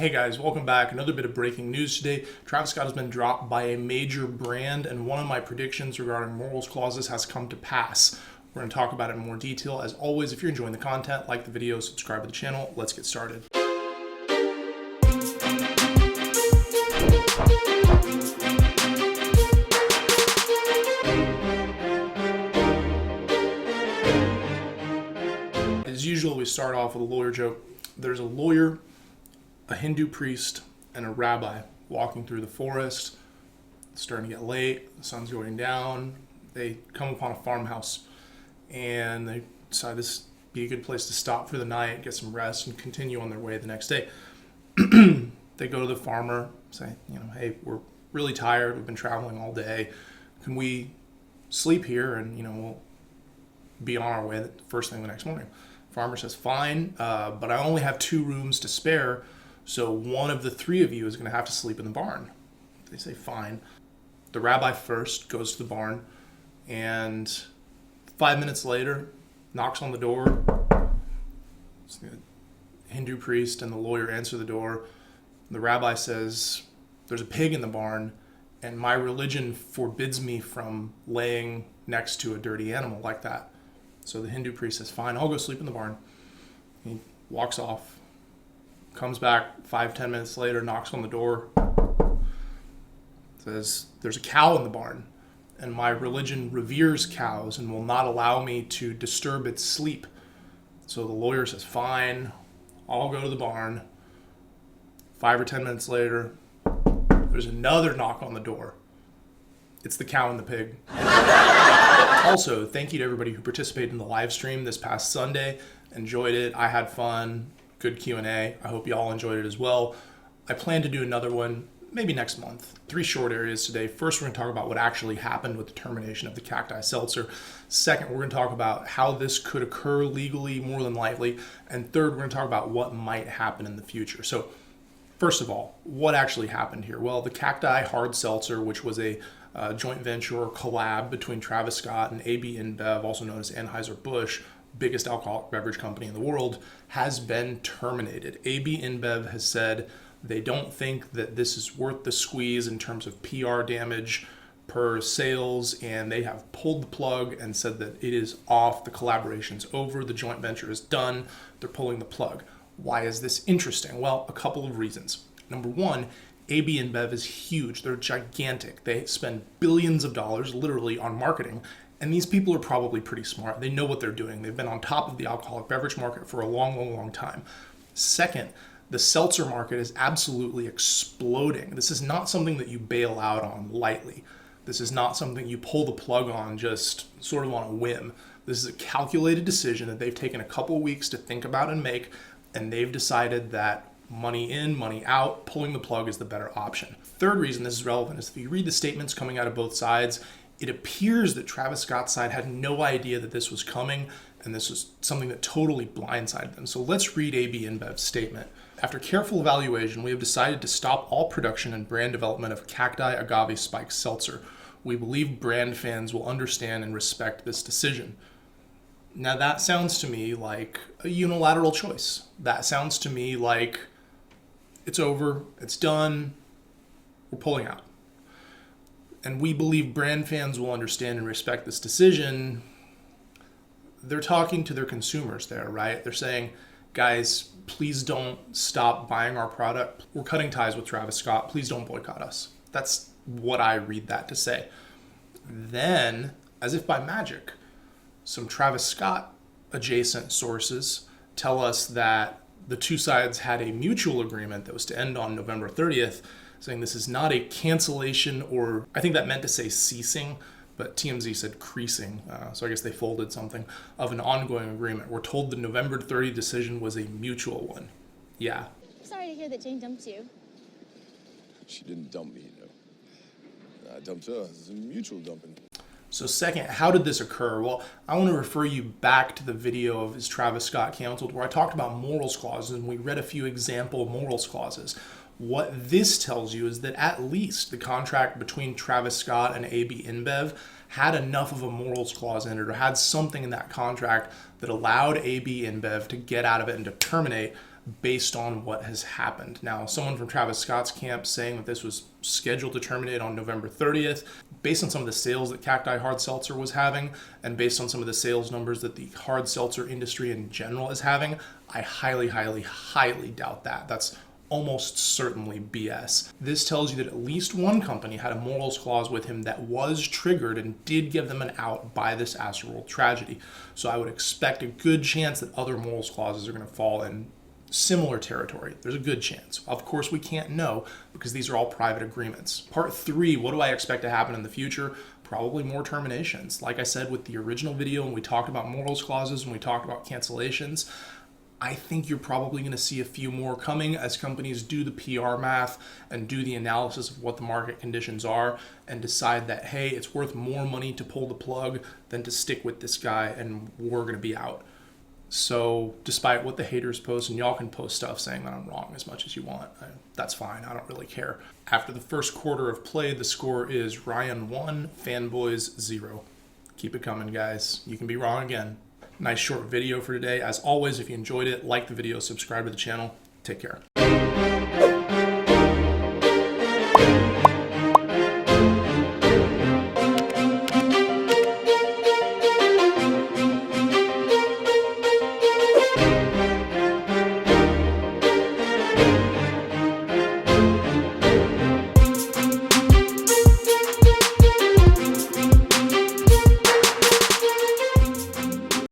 Hey guys, welcome back. Another bit of breaking news today. Travis Scott has been dropped by a major brand, and one of my predictions regarding morals clauses has come to pass. We're going to talk about it in more detail. As always, if you're enjoying the content, like the video, subscribe to the channel. Let's get started. As usual, we start off with a lawyer joke. There's a lawyer, a Hindu priest, and a rabbi walking through the forest. It's starting to get late. The sun's going down. They come upon a farmhouse, and they decide this would be a good place to stop for the night, get some rest, and continue on their way the next day. They go to the farmer, say, hey, we're really tired. We've been traveling all day. Can we sleep here, and we'll be on our way the first thing the next morning? Farmer says, fine, but I only have 2 rooms to spare, so one of the 3 of you is going to have to sleep in the barn. They say, fine. The rabbi first goes to the barn, and 5 minutes later, knocks on the door. The Hindu priest and the lawyer answer the door. The rabbi says, there's a pig in the barn, and my religion forbids me from laying next to a dirty animal like that. So the Hindu priest says, fine, I'll go sleep in the barn. He walks off. Comes back 5-10 minutes later, knocks on the door, says, there's a cow in the barn, and my religion reveres cows and will not allow me to disturb its sleep. So the lawyer says, fine, I'll go to the barn. 5 or 10 minutes later, there's another knock on the door. It's the cow and the pig. Also, thank you to everybody who participated in the live stream this past Sunday. Enjoyed it. I had fun. Good Q&A. I hope you all enjoyed it as well. I plan to do another one maybe next month. 3 short areas today. First, we're going to talk about what actually happened with the termination of the CACTI seltzer. Second, we're going to talk about how this could occur legally, more than likely. And third, we're going to talk about what might happen in the future. So first of all, what actually happened here? Well, the CACTI hard seltzer, which was a joint venture or collab between Travis Scott and AB InBev, also known as Anheuser-Busch, biggest alcoholic beverage company in the world, has been terminated. AB InBev has said they don't think that this is worth the squeeze in terms of PR damage per sales, and they have pulled the plug and said that it is off. The collaboration's over. The joint venture is done. They're pulling the plug. Why is this interesting? Well, a couple of reasons. Number one, AB InBev is huge. They're gigantic. They spend billions of dollars literally on marketing. And these people are probably pretty smart. They know what they're doing. They've been on top of the alcoholic beverage market for a long time. Second, the seltzer market is absolutely exploding. This is not something that you bail out on lightly. This is not something you pull the plug on just sort of on a whim. This is a calculated decision that they've taken a couple of weeks to think about and make, and they've decided that money in, money out, pulling the plug is the better option. Third reason this is relevant is if you read the statements coming out of both sides, it appears that Travis Scott's side had no idea that this was coming, and this was something that totally blindsided them. So let's read AB InBev's statement. After careful evaluation, we have decided to stop all production and brand development of CACTI Agave Spiked Seltzer. We believe brand fans will understand and respect this decision. Now that sounds to me like a unilateral choice. That sounds to me like it's over, it's done, we're pulling out. And we believe brand fans will understand and respect this decision. They're talking to their consumers there, right? They're saying, guys, please don't stop buying our product. We're cutting ties with Travis Scott. Please don't boycott us. That's what I read that to say. Then, as if by magic, some Travis Scott adjacent sources tell us that the 2 sides had a mutual agreement that was to end on November 30th, saying this is not a cancellation, or I think that meant to say ceasing, but TMZ said creasing, so I guess they folded something, of an ongoing agreement. We're told the November 30 decision was a mutual one. Yeah. Sorry to hear that Jane dumped you. She didn't dump me, I dumped her. It's a mutual dumping. So second, how did this occur? Well, I want to refer you back to the video of Is Travis Scott Canceled, where I talked about morals clauses, and we read a few example morals clauses. What this tells you is that at least the contract between Travis Scott and AB InBev had enough of a morals clause in it, or had something in that contract that allowed AB InBev to get out of it and to terminate based on what has happened. Now, someone from Travis Scott's camp saying that this was scheduled to terminate on November 30th, based on some of the sales that CACTI hard seltzer was having, and based on some of the sales numbers that the hard seltzer industry in general is having, I highly, highly, highly doubt that. That's almost certainly BS. This tells you that at least one company had a morals clause with him that was triggered and did give them an out by this Astroworld tragedy. So I would expect a good chance that other morals clauses are going to fall in similar territory. There's a good chance. Of course, we can't know because these are all private agreements. Part 3, what do I expect to happen in the future? Probably more terminations. Like I said with the original video when we talked about morals clauses, when we talked about cancellations, I think you're probably going to see a few more coming as companies do the PR math and do the analysis of what the market conditions are and decide that, hey, it's worth more money to pull the plug than to stick with this guy and we're going to be out. So despite what the haters post, and y'all can post stuff saying that I'm wrong as much as you want, that's fine. I don't really care. After the first quarter of play, the score is Ryan 1, Fanboys 0. Keep it coming, guys. You can be wrong again. Nice short video for today. As always, if you enjoyed it, like the video, subscribe to the channel. Take care.